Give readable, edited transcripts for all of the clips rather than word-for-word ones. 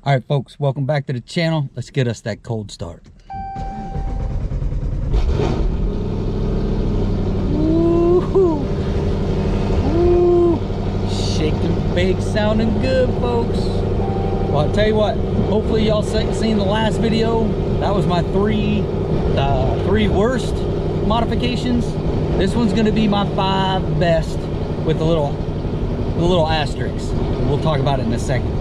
All right, folks, welcome back to the channel. Let's get us that cold start. Ooh, shaking big, sounding good, folks. Well, I'll tell you what, hopefully y'all seen the last video. That was my three worst modifications. This one's gonna be my 5 best with the little asterisks. We'll talk about it in a second.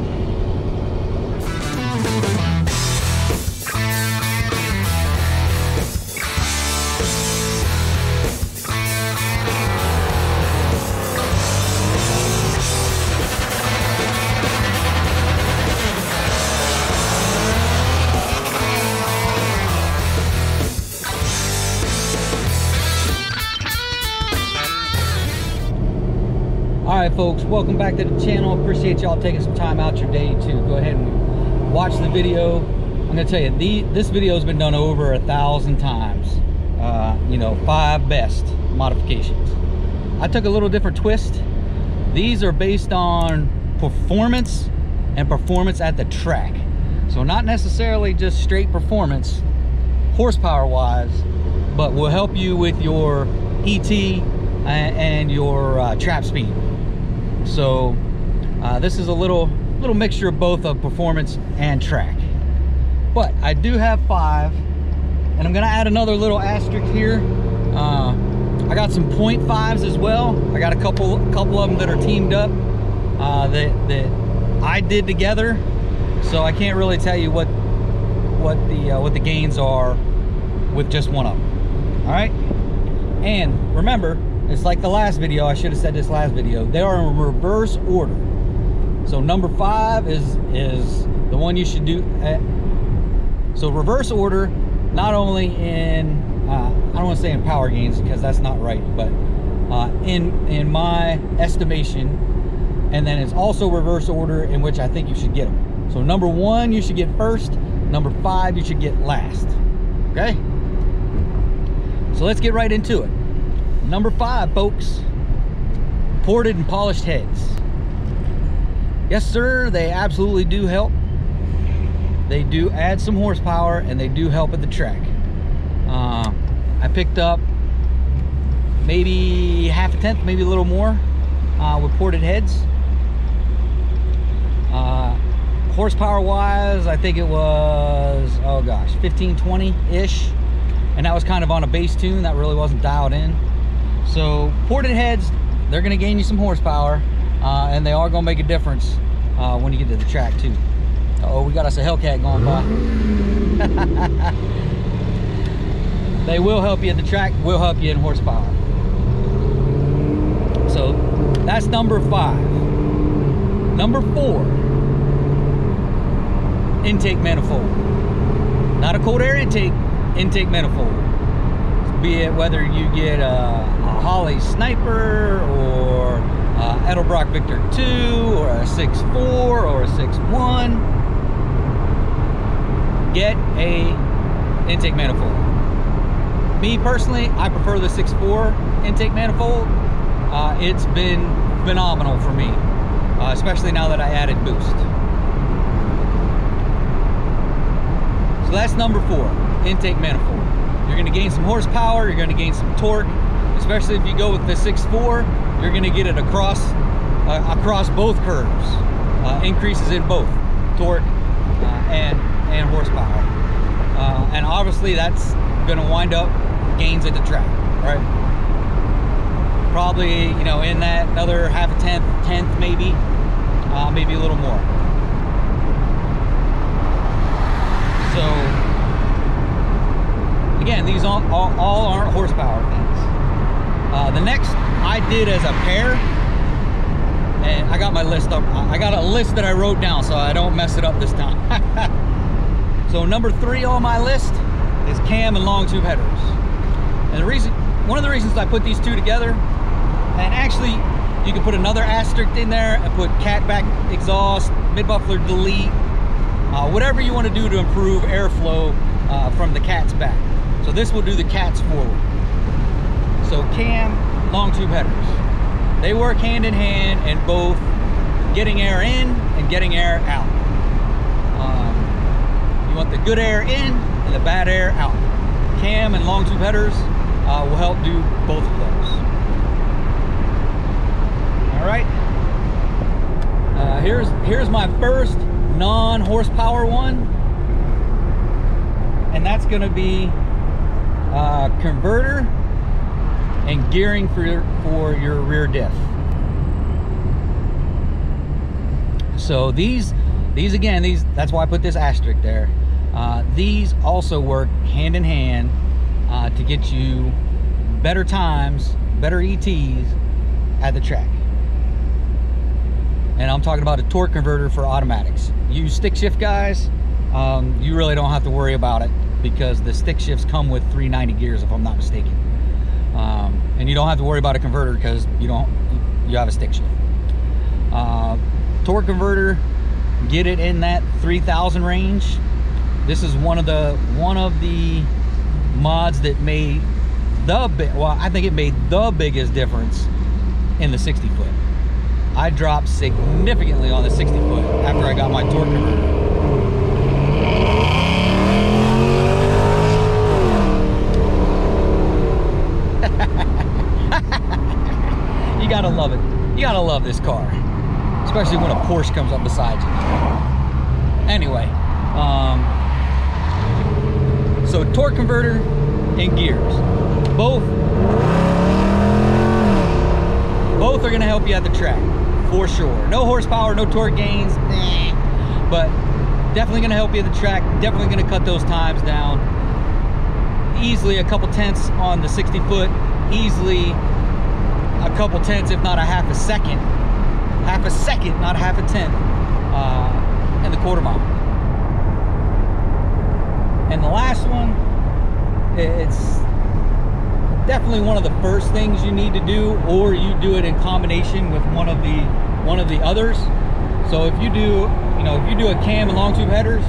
Alright folks, welcome back to the channel. Appreciate y'all taking some time out your day to go ahead and watch the video. I'm gonna tell you, this video has been done over 1,000 times. You know, 5 best modifications. I took a little different twist. These are based on performance and performance at the track. So not necessarily just straight performance, horsepower wise, but will help you with your ET and your trap speed. So this is a little mixture of both of performance and track. But I do have 5, and I'm gonna add another little asterisk here. I got some 0.5s as well. I got a couple of them that are teamed up that I did together. So I can't really tell you what the gains are with just one of them. All right, and remember, it's like the last video. I should have said this last video. They are in reverse order. So number 5 is the one you should do. So reverse order, not only in I don't want to say in power gains because that's not right, but in my estimation, and then it's also reverse order in which I think you should get them. So number 1 you should get first. Number 5 you should get last. Okay. So let's get right into it. Number 5, folks, ported and polished heads. Yes, sir, they absolutely do help. They do add some horsepower, and they do help at the track. I picked up maybe 1/2, maybe a little more with ported heads. Horsepower wise, I think it was, oh gosh, 15-20-ish. And that was kind of on a base tune. That really wasn't dialed in. So ported heads, they're going to gain you some horsepower, and they are going to make a difference when you get to the track too. Uh-oh, we got us a Hellcat going by. They will help you at the track, will help you in horsepower. So that's number 5. Number 4, intake manifold. Not a cold air intake manifold. Be it whether you get a Holley Sniper or Edelbrock Victor 2 or a 6.4 or a 6.1, get a intake manifold. Me personally, I prefer the 6.4 intake manifold. It's been phenomenal for me, especially now that I added boost. So that's number 4, intake manifold. You're going to gain some horsepower, you're going to gain some torque, especially if you go with the 6.4. You're going to get it across both curves, increases in both torque and horsepower, and obviously that's going to wind up gains at the track, right? Probably, you know, in that another 1/2 tenth maybe, maybe a little more. So again, these all aren't horsepower things. The next I did as a pair, and I got my list up. I got a list that I wrote down so I don't mess it up this time. So number 3 on my list is cam and long tube headers. And one of the reasons I put these two together, and actually you can put another asterisk in there and put catback exhaust, mid-muffler delete, whatever you want to do to improve airflow from the cat's back. So this will do the cats forward. So cam, long tube headers, they work hand in hand in both getting air in and getting air out. good air in and the bad air out. Cam and long tube headers will help do both of those. All right. Here's my first non-horsepower one, and that's going to be converter and gearing for your rear diff. So these again, that's why I put this asterisk there. These also work hand in hand to get you better times, better ETs at the track. And I'm talking about a torque converter for automatics. You stick shift guys, you really don't have to worry about it, because the stick shifts come with 390 gears, if I'm not mistaken. And you don't have to worry about a converter because you have a stick shift. Torque converter, get it in that 3000 range. This is one of the mods that made I think it made the biggest difference in the 60 foot. I dropped significantly on the 60 foot after I got my torque converter. You gotta love it. You gotta love this car, especially when a Porsche comes up beside you. Anyway, so torque converter and gears, both are gonna help you at the track for sure. No horsepower, no torque gains, but definitely gonna help you at the track. Definitely gonna cut those times down. Easily a couple tenths on the 60 foot. Easily a couple tenths, if not a half a second, not a half a tenth, in the quarter mile. And the last one, it's definitely one of the first things you need to do, or you do it in combination with one of the others. So if you do a cam and long tube headers,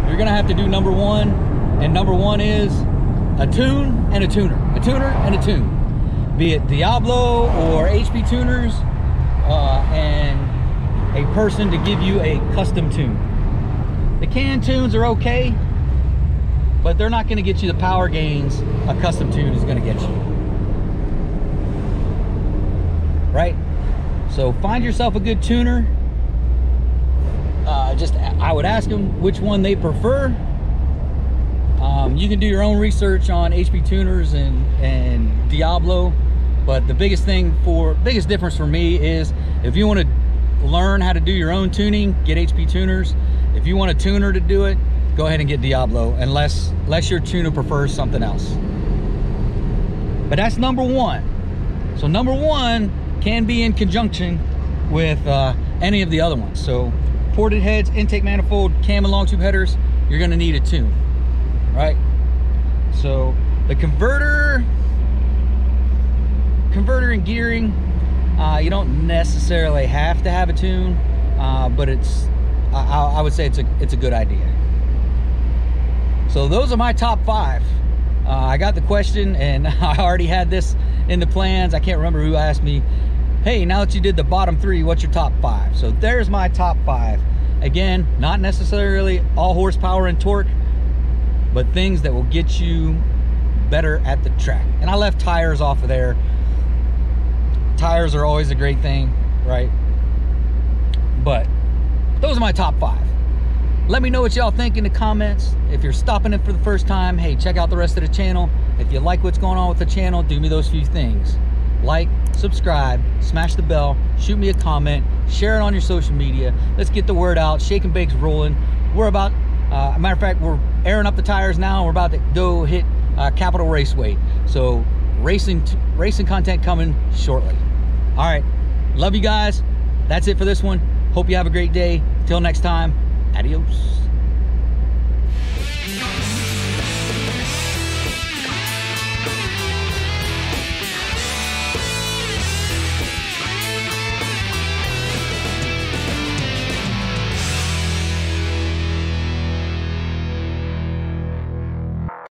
you're gonna have to do number one, and number one is a tune and a tuner, a tuner and a tune. Be it Diablo or HP tuners, and a person to give you a custom tune. The can tunes are okay, but they're not going to get you the power gains a custom tune is going to get you. Right? So find yourself a good tuner. I would ask them which one they prefer. You can do your own research on HP tuners and Diablo, but the biggest difference for me is if you want to learn how to do your own tuning, get HP tuners. If you want a tuner to do it, go ahead and get Diablo, unless your tuner prefers something else. But that's number one. So number one can be in conjunction with any of the other ones. So ported heads, intake manifold, cam and long tube headers, you're gonna need a tune, right? So the converter and gearing, you don't necessarily have to have a tune, but I would say it's a good idea. So those are my top 5. I got the question, and I already had this in the plans. I can't remember who asked me, hey, now that you did the bottom 3, what's your top 5? So there's my top 5. Again, not necessarily all horsepower and torque, but things that will get you better at the track. And I left tires off of there. Tires are always a great thing, right? But those are my top 5. Let me know what y'all think in the comments. If you're stopping in for the first time, hey, check out the rest of the channel. If you like what's going on with the channel, do me those few things. Like, subscribe, smash the bell, shoot me a comment, share it on your social media. Let's get the word out. Shake and Bake's rolling. We're about, matter of fact, we're airing up the tires now. We're about to go hit Capital Raceway. So racing content coming shortly. All right, love you guys. That's it for this one. Hope you have a great day. Till next time, adios.